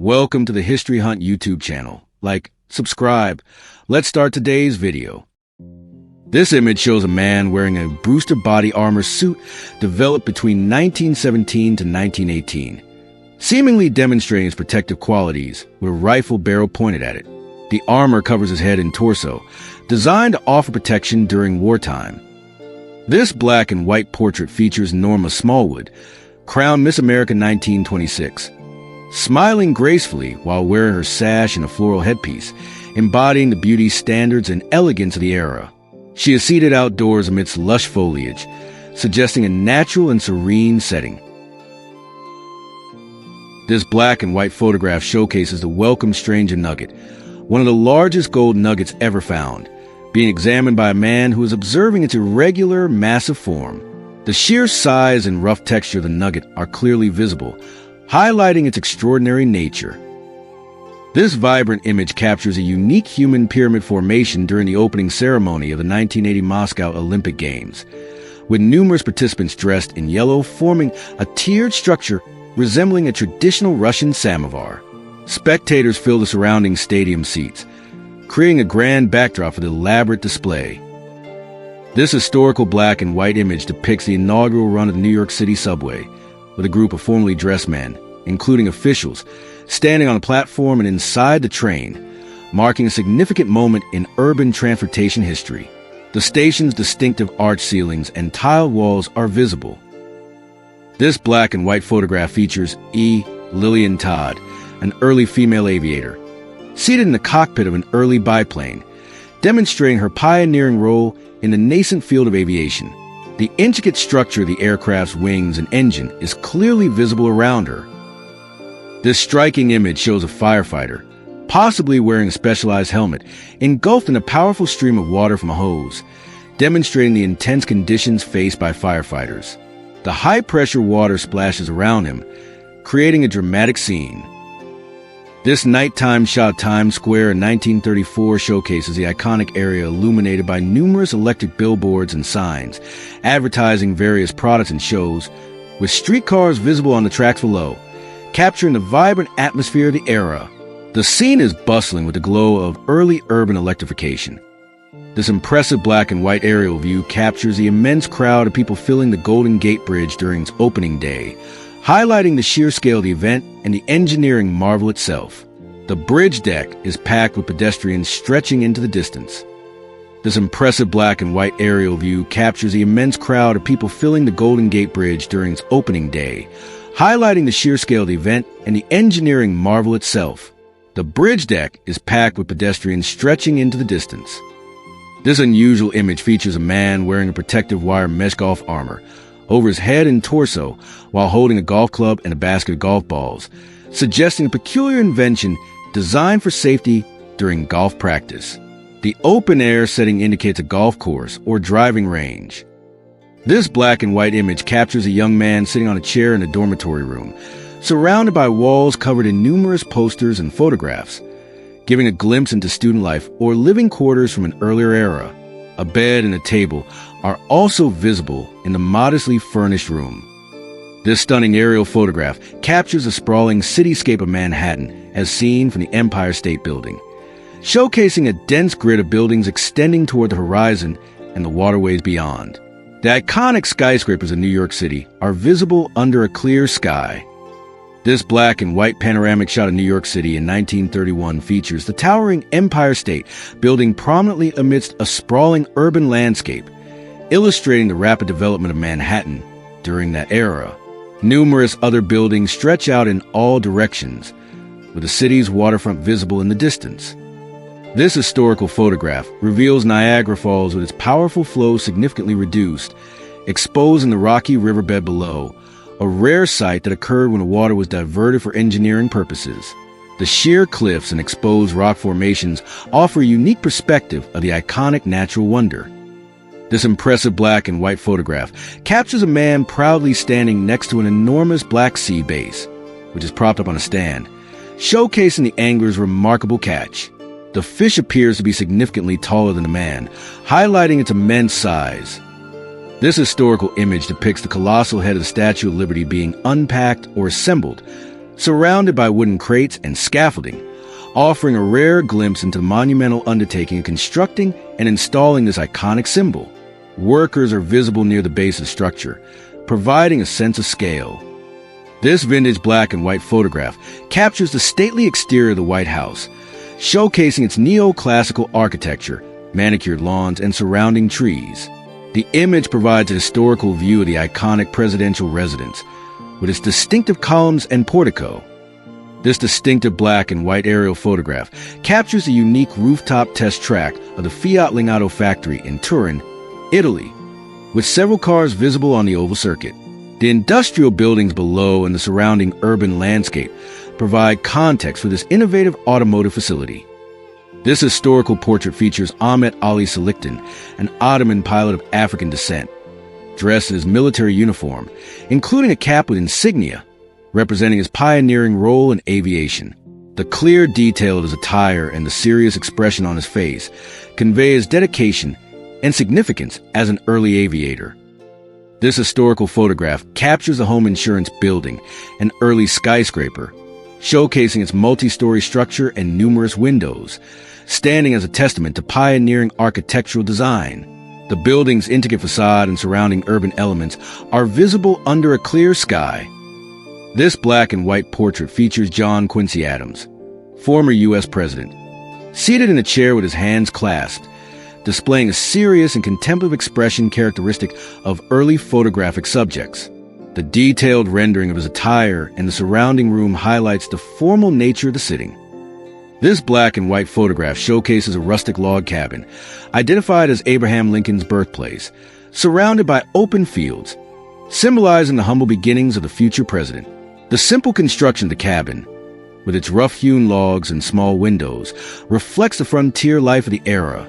Welcome to the History Hunt YouTube channel. Like, subscribe. Let's start today's video. This image shows a man wearing a Brewster body armor suit developed between 1917 to 1918, seemingly demonstrating its protective qualities with a rifle barrel pointed at it. The armor covers his head and torso, designed to offer protection during wartime. This black and white portrait features Norma Smallwood, crowned Miss America 1926, smiling gracefully while wearing her sash and a floral headpiece, embodying the beauty standards and elegance of the era. She is seated outdoors amidst lush foliage, suggesting a natural and serene setting. This black and white photograph showcases the Welcome Stranger nugget, one of the largest gold nuggets ever found, being examined by a man who is observing its irregular, massive form. The sheer size and rough texture of the nugget are clearly visible, highlighting its extraordinary nature. This vibrant image captures a unique human pyramid formation during the opening ceremony of the 1980 Moscow Olympic Games, with numerous participants dressed in yellow forming a tiered structure resembling a traditional Russian samovar. Spectators fill the surrounding stadium seats, creating a grand backdrop for the elaborate display. This historical black and white image depicts the inaugural run of the New York City subway, with a group of formally dressed men, including officials, standing on a platform and inside the train, marking a significant moment in urban transportation history. The station's distinctive arch ceilings and tiled walls are visible. This black and white photograph features E. Lillian Todd, an early female aviator, seated in the cockpit of an early biplane, demonstrating her pioneering role in the nascent field of aviation. The intricate structure of the aircraft's wings and engine is clearly visible around her. This striking image shows a firefighter, possibly wearing a specialized helmet, engulfed in a powerful stream of water from a hose, demonstrating the intense conditions faced by firefighters. The high-pressure water splashes around him, creating a dramatic scene. This nighttime shot of Times Square in 1934 showcases the iconic area illuminated by numerous electric billboards and signs, advertising various products and shows, with streetcars visible on the tracks below, capturing the vibrant atmosphere of the era. The scene is bustling with the glow of early urban electrification. This impressive black and white aerial view captures the immense crowd of people filling the Golden Gate Bridge during its opening day, highlighting the sheer scale of the event and the engineering marvel itself. The bridge deck is packed with pedestrians stretching into the distance. This impressive black and white aerial view captures the immense crowd of people filling the Golden Gate Bridge during its opening day, highlighting the sheer scale of the event and the engineering marvel itself. The bridge deck is packed with pedestrians stretching into the distance. This unusual image features a man wearing a protective wire mesh golf armor over his head and torso while holding a golf club and a basket of golf balls, suggesting a peculiar invention designed for safety during golf practice. The open-air setting indicates a golf course or driving range. This black and white image captures a young man sitting on a chair in a dormitory room, surrounded by walls covered in numerous posters and photographs, giving a glimpse into student life or living quarters from an earlier era. A bed and a table are also visible in the modestly furnished room. This stunning aerial photograph captures the sprawling cityscape of Manhattan as seen from the Empire State Building, showcasing a dense grid of buildings extending toward the horizon and the waterways beyond. The iconic skyscrapers of New York City are visible under a clear sky. This black and white panoramic shot of New York City in 1931 features the towering Empire State Building prominently amidst a sprawling urban landscape, illustrating the rapid development of Manhattan during that era. Numerous other buildings stretch out in all directions, with the city's waterfront visible in the distance. This historical photograph reveals Niagara Falls with its powerful flow significantly reduced, exposing the rocky riverbed below, a rare sight that occurred when the water was diverted for engineering purposes. The sheer cliffs and exposed rock formations offer a unique perspective of the iconic natural wonder. This impressive black and white photograph captures a man proudly standing next to an enormous black sea bass, which is propped up on a stand, showcasing the angler's remarkable catch. The fish appears to be significantly taller than the man, highlighting its immense size. This historical image depicts the colossal head of the Statue of Liberty being unpacked or assembled, surrounded by wooden crates and scaffolding, offering a rare glimpse into the monumental undertaking of constructing and installing this iconic symbol. Workers are visible near the base of the structure, providing a sense of scale. This vintage black and white photograph captures the stately exterior of the White House, showcasing its neoclassical architecture, manicured lawns, and surrounding trees. The image provides a historical view of the iconic presidential residence, with its distinctive columns and portico. This distinctive black and white aerial photograph captures the unique rooftop test track of the Fiat Lingato factory in Turin, Italy, with several cars visible on the oval circuit. The industrial buildings below and the surrounding urban landscape provide context for this innovative automotive facility. This historical portrait features Ahmet Ali Seliktin, an Ottoman pilot of African descent, dressed in his military uniform, including a cap with insignia, representing his pioneering role in aviation. The clear detail of his attire and the serious expression on his face convey his dedication and significance as an early aviator. This historical photograph captures the home insurance building, an early skyscraper, showcasing its multi-story structure and numerous windows, standing as a testament to pioneering architectural design. The building's intricate facade and surrounding urban elements are visible under a clear sky. This black and white portrait features John Quincy Adams, former U.S. president, seated in a chair with his hands clasped, displaying a serious and contemplative expression characteristic of early photographic subjects. The detailed rendering of his attire and the surrounding room highlights the formal nature of the sitting. This black and white photograph showcases a rustic log cabin, identified as Abraham Lincoln's birthplace, surrounded by open fields, symbolizing the humble beginnings of the future president. The simple construction of the cabin, with its rough-hewn logs and small windows, reflects the frontier life of the era.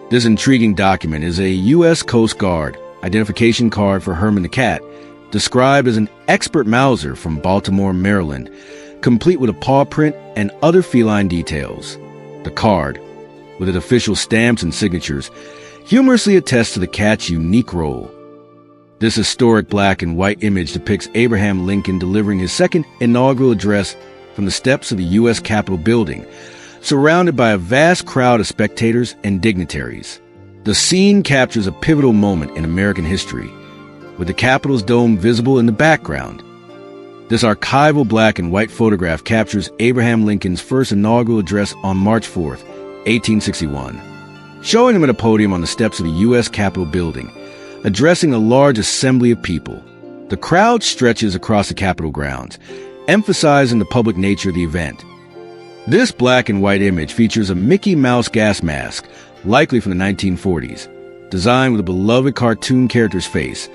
This intriguing document is a U.S. Coast Guard identification card for Herman the Cat, described as an expert mouser from Baltimore, Maryland, complete with a paw print and other feline details. The card, with its official stamps and signatures, humorously attests to the cat's unique role. This historic black and white image depicts Abraham Lincoln delivering his second inaugural address from the steps of the U.S. Capitol building, surrounded by a vast crowd of spectators and dignitaries. The scene captures a pivotal moment in American history, with the Capitol's dome visible in the background. This archival black and white photograph captures Abraham Lincoln's first inaugural address on March 4, 1861, showing him at a podium on the steps of the U.S. Capitol building, addressing a large assembly of people. The crowd stretches across the Capitol grounds, emphasizing the public nature of the event. This black and white image features a Mickey Mouse gas mask, likely from the 1940s, designed with a beloved cartoon character's face,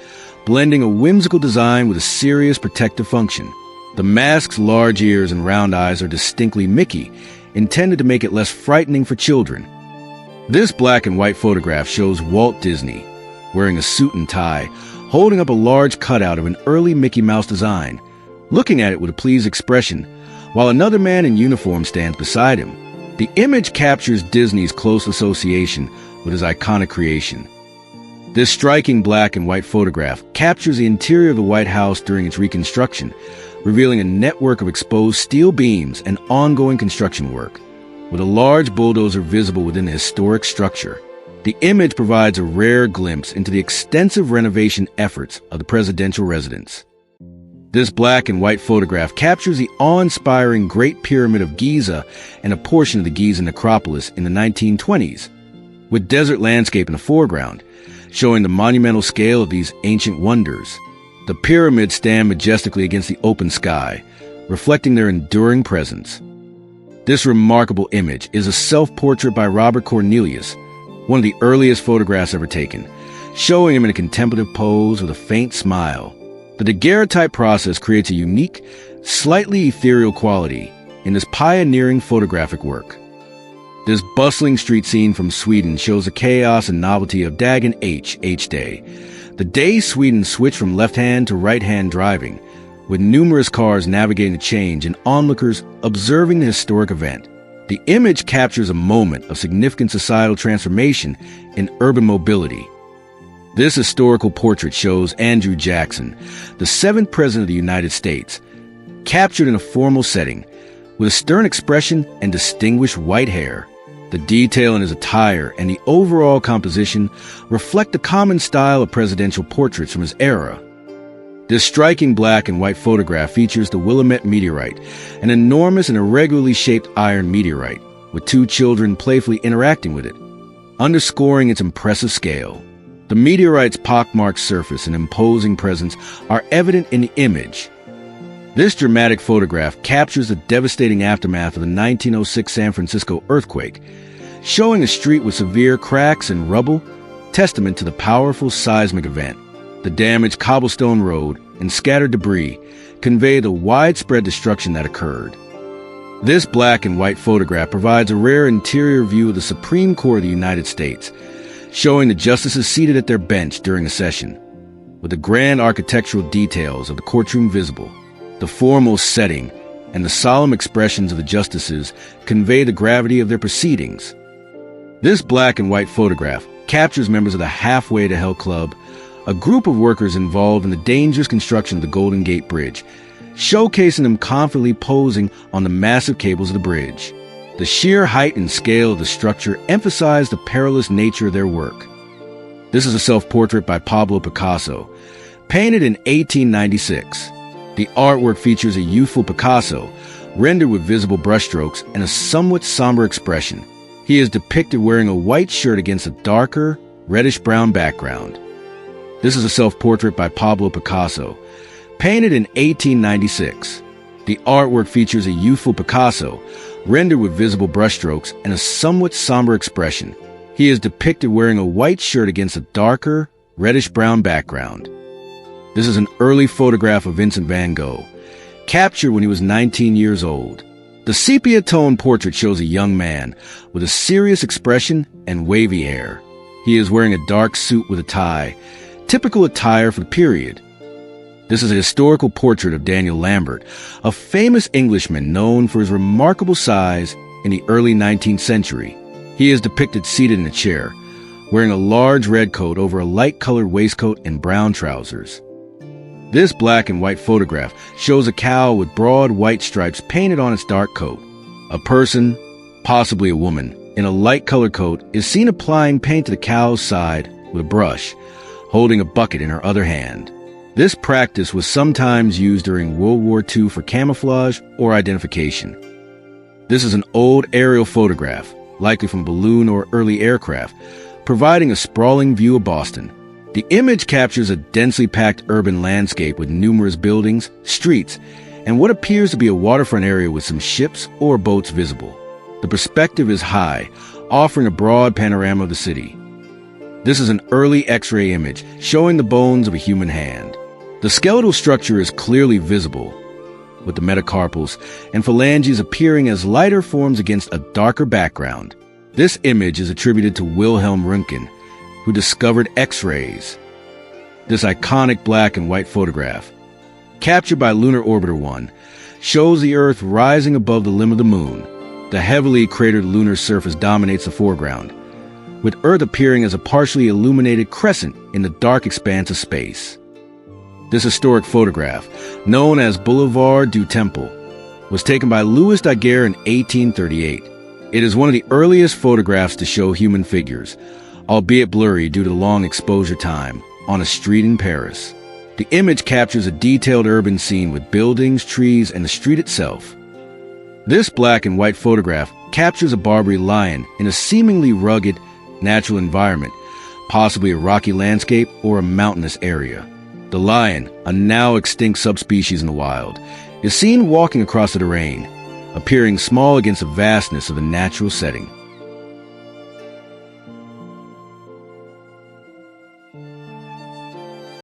blending a whimsical design with a serious protective function. The mask's large ears and round eyes are distinctly Mickey, intended to make it less frightening for children. This black and white photograph shows Walt Disney, wearing a suit and tie, holding up a large cutout of an early Mickey Mouse design, looking at it with a pleased expression, while another man in uniform stands beside him. The image captures Disney's close association with his iconic creation. This striking black and white photograph captures the interior of the White House during its reconstruction, revealing a network of exposed steel beams and ongoing construction work, with a large bulldozer visible within the historic structure. The image provides a rare glimpse into the extensive renovation efforts of the presidential residence. This black and white photograph captures the awe-inspiring Great Pyramid of Giza and a portion of the Giza necropolis in the 1920s, with desert landscape in the foreground, showing the monumental scale of these ancient wonders. The pyramids stand majestically against the open sky, reflecting their enduring presence. This remarkable image is a self-portrait by Robert Cornelius, one of the earliest photographs ever taken, showing him in a contemplative pose with a faint smile. The daguerreotype process creates a unique, slightly ethereal quality in this pioneering photographic work. This bustling street scene from Sweden shows the chaos and novelty of Dagen H-Day, the day Sweden switched from left-hand to right-hand driving, with numerous cars navigating the change and onlookers observing the historic event. The image captures a moment of significant societal transformation in urban mobility. This historical portrait shows Andrew Jackson, the 7th President of the United States, captured in a formal setting, with a stern expression and distinguished white hair. The detail in his attire and the overall composition reflect the common style of presidential portraits from his era. This striking black and white photograph features the Willamette meteorite, an enormous and irregularly shaped iron meteorite, with two children playfully interacting with it, underscoring its impressive scale. The meteorite's pockmarked surface and imposing presence are evident in the image. This dramatic photograph captures the devastating aftermath of the 1906 San Francisco earthquake, showing a street with severe cracks and rubble, testament to the powerful seismic event. The damaged cobblestone road and scattered debris convey the widespread destruction that occurred. This black and white photograph provides a rare interior view of the Supreme Court of the United States, showing the justices seated at their bench during a session. With the grand architectural details of the courtroom visible, the formal setting and the solemn expressions of the justices convey the gravity of their proceedings. This black and white photograph captures members of the Halfway to Hell Club, a group of workers involved in the dangerous construction of the Golden Gate Bridge, showcasing them confidently posing on the massive cables of the bridge. The sheer height and scale of the structure emphasize the perilous nature of their work. This is a self-portrait by Pablo Picasso, painted in 1896. The artwork features a youthful Picasso, rendered with visible brushstrokes and a somewhat somber expression. He is depicted wearing a white shirt against a darker, reddish-brown background. This is a self-portrait by Pablo Picasso, painted in 1896. The artwork features a youthful Picasso, rendered with visible brushstrokes and a somewhat somber expression. He is depicted wearing a white shirt against a darker, reddish-brown background. This is an early photograph of Vincent van Gogh, captured when he was 19 years old. The sepia-tone portrait shows a young man with a serious expression and wavy hair. He is wearing a dark suit with a tie, typical attire for the period. This is a historical portrait of Daniel Lambert, a famous Englishman known for his remarkable size in the early 19th century. He is depicted seated in a chair, wearing a large red coat over a light-colored waistcoat and brown trousers. This black and white photograph shows a cow with broad white stripes painted on its dark coat. A person, possibly a woman, in a light-colored coat is seen applying paint to the cow's side with a brush, holding a bucket in her other hand. This practice was sometimes used during World War II for camouflage or identification. This is an old aerial photograph, likely from a balloon or early aircraft, providing a sprawling view of Boston. The image captures a densely packed urban landscape with numerous buildings, streets, and what appears to be a waterfront area with some ships or boats visible. The perspective is high, offering a broad panorama of the city. This is an early X-ray image showing the bones of a human hand. The skeletal structure is clearly visible, with the metacarpals and phalanges appearing as lighter forms against a darker background. This image is attributed to Wilhelm Röntgen, who discovered X-rays. This iconic black and white photograph, captured by Lunar Orbiter 1, shows the Earth rising above the limb of the Moon. The heavily cratered lunar surface dominates the foreground, with Earth appearing as a partially illuminated crescent in the dark expanse of space. This historic photograph, known as Boulevard du Temple, was taken by Louis Daguerre in 1838. It is one of the earliest photographs to show human figures, albeit blurry due to long exposure time, on a street in Paris. The image captures a detailed urban scene with buildings, trees, and the street itself. This black and white photograph captures a Barbary lion in a seemingly rugged, natural environment, possibly a rocky landscape or a mountainous area. The lion, a now extinct subspecies in the wild, is seen walking across the terrain, appearing small against the vastness of the natural setting.